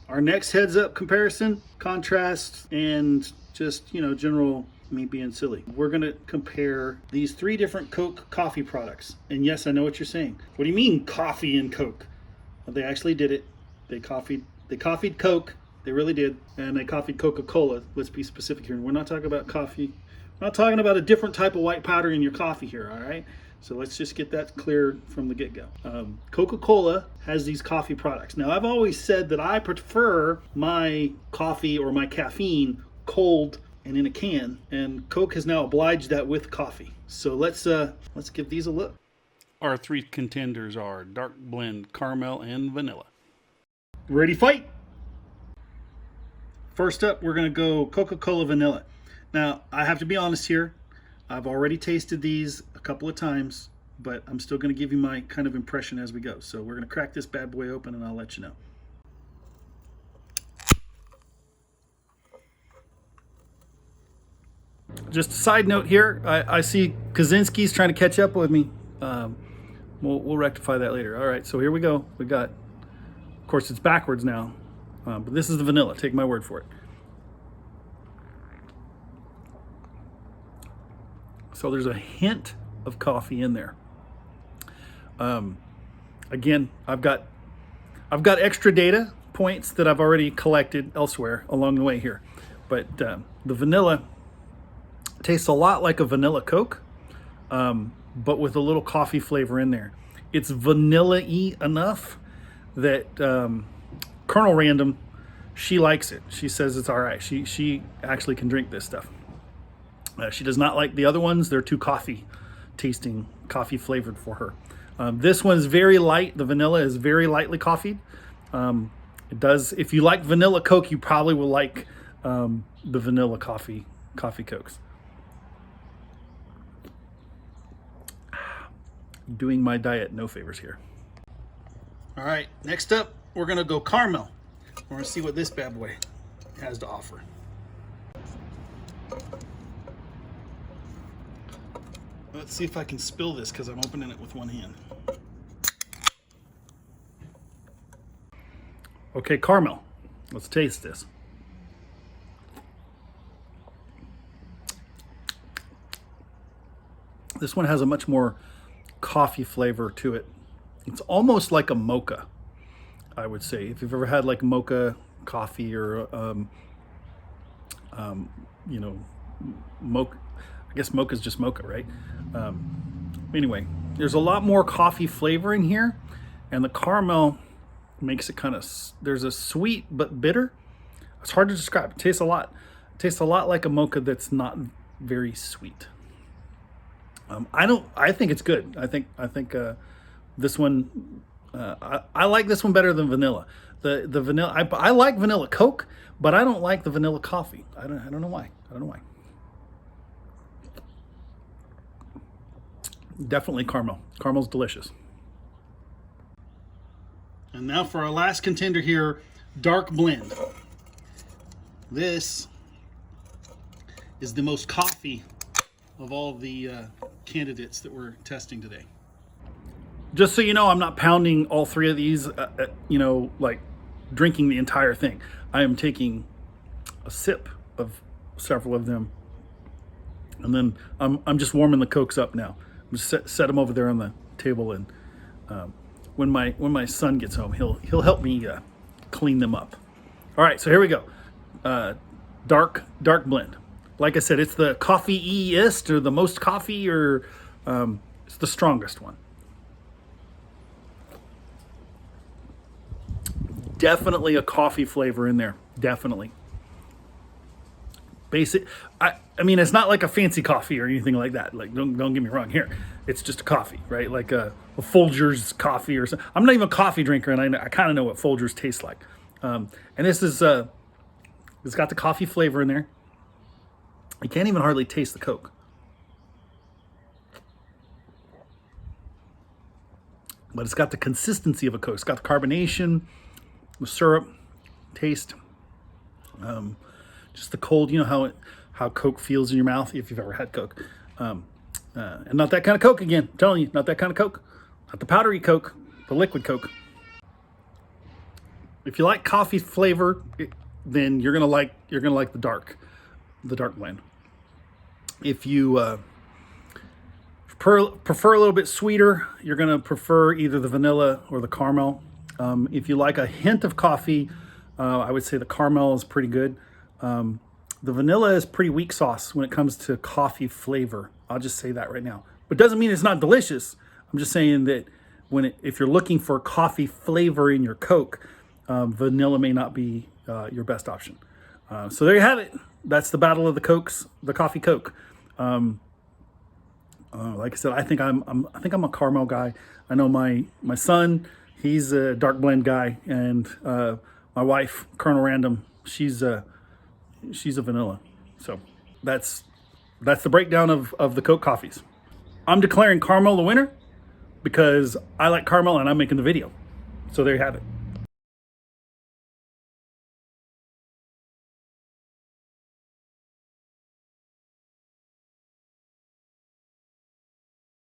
Our next heads up comparison, contrast, and just, general me being silly. We're gonna compare these 3 different Coke coffee products. And yes, I know what you're saying. What do you mean coffee and Coke? Well, they actually did it. They coffeed Coke. They really did. And they coffeed CocaCola. Let's be specific here. We're not talking about coffee. We're not talking about a different type of white powder in your coffee here, all right? So let's just get that clear from the get-go. Coca-Cola has these coffee products. Now, I've always said that I prefer my coffee or my caffeine cold and in a can, and Coke has now obliged that with coffee. So let's give these a look. Our 3 contenders are dark blend, caramel, and vanilla. Ready, fight! First up, we're gonna go Coca-Cola vanilla. Now, I have to be honest here. I've already tasted these a couple of times, but I'm still going to give you my kind of impression as we go. So we're going to crack this bad boy open and I'll let you know. Just a side note here, I see Kaczynski's trying to catch up with me. We'll rectify that later. All right, so here we go. We got, of course, it's backwards now, but this is the vanilla. Take my word for it. So there's a hint of coffee in there. Again, I've got extra data points that I've already collected elsewhere along the way here. But the vanilla tastes a lot like a vanilla Coke, but with a little coffee flavor in there. It's vanilla-y enough that Colonel Random, she likes it. She says it's all right. She actually can drink this stuff. She does not like the other ones. They're too coffee flavored for her. This one's very light. The vanilla is very lightly coffeed. It does. If you like vanilla Coke, you probably will like the vanilla coffee Cokes. Doing my diet no favors here. All right, next up, we're gonna go caramel. We're gonna see what this bad boy has to offer. Let's see if I can spill this because I'm opening it with one hand. Okay, caramel. Let's taste this. This one has a much more coffee flavor to it. It's almost like a mocha, I would say. If you've ever had like mocha coffee or, mocha. I guess mocha is just mocha, right? Anyway, there's a lot more coffee flavor in here, and the caramel makes it kind of, there's a sweet but bitter. It's hard to describe. It tastes a lot like a mocha that's not very sweet. I think it's good. I think this one, I like this one better than vanilla. The vanilla, I like vanilla Coke, but I don't like the vanilla coffee. I don't know why. Definitely caramel. Caramel's delicious. And now for our last contender here, dark blend. This is the most coffee of all the candidates that we're testing today. Just so you know, I'm not pounding all 3 of these, like drinking the entire thing. I am taking a sip of several of them, and then I'm just warming the Cokes up now. Just set them over there on the table, and when my son gets home, he'll help me clean them up. All right, so here we go. Dark blend. Like I said, it's the coffee-iest or the most coffee, or it's the strongest one. Definitely a coffee flavor in there. Definitely. Basic. I mean, it's not like a fancy coffee or anything like that. Like, don't get me wrong here. It's just a coffee, right? Like a Folgers coffee or something. I'm not even a coffee drinker, and I kind of know what Folgers tastes like. And this is, it's got the coffee flavor in there. You can't even hardly taste the Coke. But it's got the consistency of a Coke. It's got the carbonation, the syrup, taste. Just the cold, you know how Coke feels in your mouth if you've ever had Coke. And not that kind of Coke again. I'm telling you, not that kind of Coke. Not the powdery Coke, the liquid Coke. If you like coffee flavor, then you're gonna like the dark blend. If you prefer a little bit sweeter, you're gonna prefer either the vanilla or the caramel. If you like a hint of coffee, I would say the caramel is pretty good. The vanilla is pretty weak sauce when it comes to coffee flavor. I'll just say that right now. But it doesn't mean it's not delicious. I'm just saying that if you're looking for coffee flavor in your Coke, vanilla may not be your best option. So there you have it. That's the battle of the Cokes, the coffee Coke. Like I said, I think I'm a caramel guy. I know my son, he's a dark blend guy, and my wife, Colonel Random, she's a vanilla. So that's the breakdown of the Coke coffees. I'm declaring caramel the winner because I like caramel and I'm making the video. So there you have it.